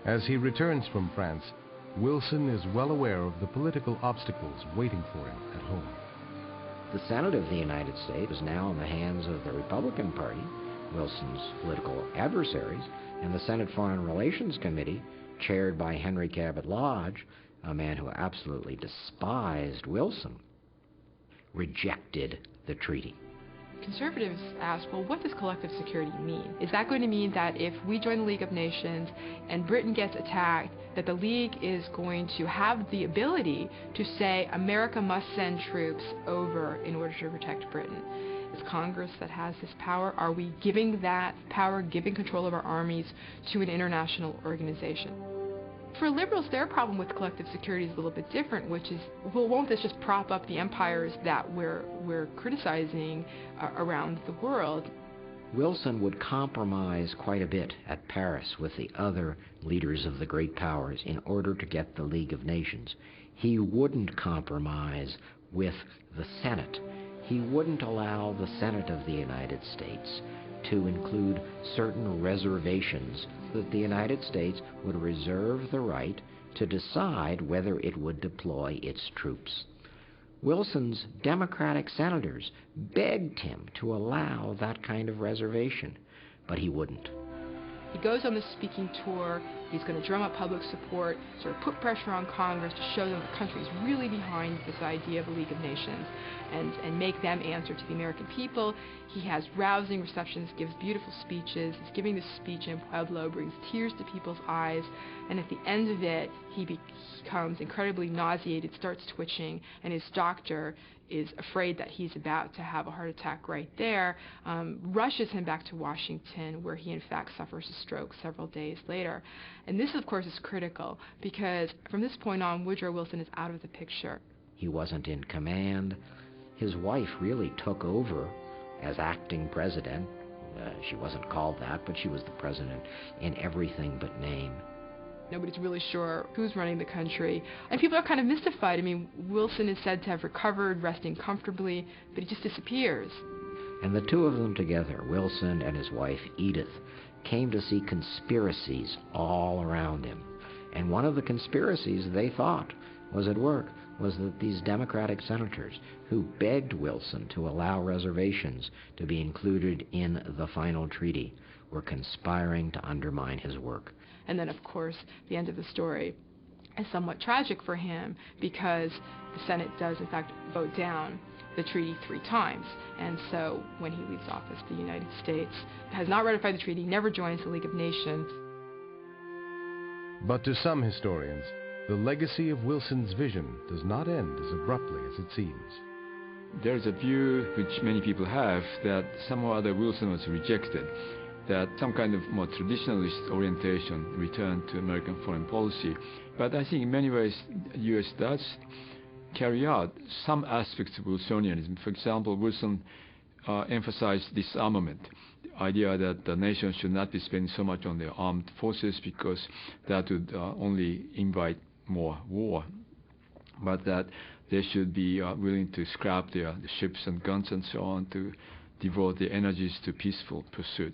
As he returns from France, Wilson is well aware of the political obstacles waiting for him at home. The Senate of the United States is now in the hands of the Republican Party, Wilson's political adversaries, and the Senate Foreign Relations Committee, chaired by Henry Cabot Lodge, a man who absolutely despised Wilson, rejected the treaty. Conservatives ask, well, what does collective security mean? Is that going to mean that if we join the League of Nations and Britain gets attacked, that the League is going to have the ability to say America must send troops over in order to protect Britain? It's Congress that has this power. Are we giving that power, giving control of our armies to an international organization? For liberals, their problem with collective security is a little bit different, which is, well, won't this just prop up the empires that we're criticizing around the world? Wilson would compromise quite a bit at Paris with the other leaders of the great powers in order to get the League of Nations. He wouldn't compromise with the Senate. He wouldn't allow the Senate of the United States to include certain reservations that the United States would reserve the right to decide whether it would deploy its troops. Wilson's Democratic senators begged him to allow that kind of reservation, but he wouldn't. He goes on this speaking tour. He's going to drum up public support, sort of put pressure on Congress to show them the country is really behind this idea of a League of Nations and make them answer to the American people. He has rousing receptions, gives beautiful speeches. He's giving this speech in Pueblo, brings tears to people's eyes, and at the end of it, he becomes incredibly nauseated, starts twitching, and his doctor is afraid that he's about to have a heart attack right there, rushes him back to Washington, where he in fact suffers a stroke several days later. And this, of course, is critical, because from this point on, Woodrow Wilson is out of the picture. He wasn't in command. His wife really took over as acting president. She wasn't called that, but she was the president in everything but name. Nobody's really sure who's running the country. And people are kind of mystified. I mean, Wilson is said to have recovered, resting comfortably, but he just disappears. And the two of them together, Wilson and his wife Edith, came to see conspiracies all around him. And one of the conspiracies they thought was at work was that these Democratic senators who begged Wilson to allow reservations to be included in the final treaty were conspiring to undermine his work. And then, of course, the end of the story is somewhat tragic for him, because the Senate does, in fact, vote down the treaty 3 times. And so when he leaves office, the United States has not ratified the treaty, never joins the League of Nations. But to some historians, the legacy of Wilson's vision does not end as abruptly as it seems. There's a view which many people have that somehow or other Wilson was rejected, that some kind of more traditionalist orientation returned to American foreign policy. But I think in many ways the U.S. does carry out some aspects of Wilsonianism. For example, Wilson emphasized disarmament, the idea that the nation should not be spending so much on their armed forces because that would only invite more war, but that they should be willing to scrap their ships and guns and so on to devote their energies to peaceful pursuits.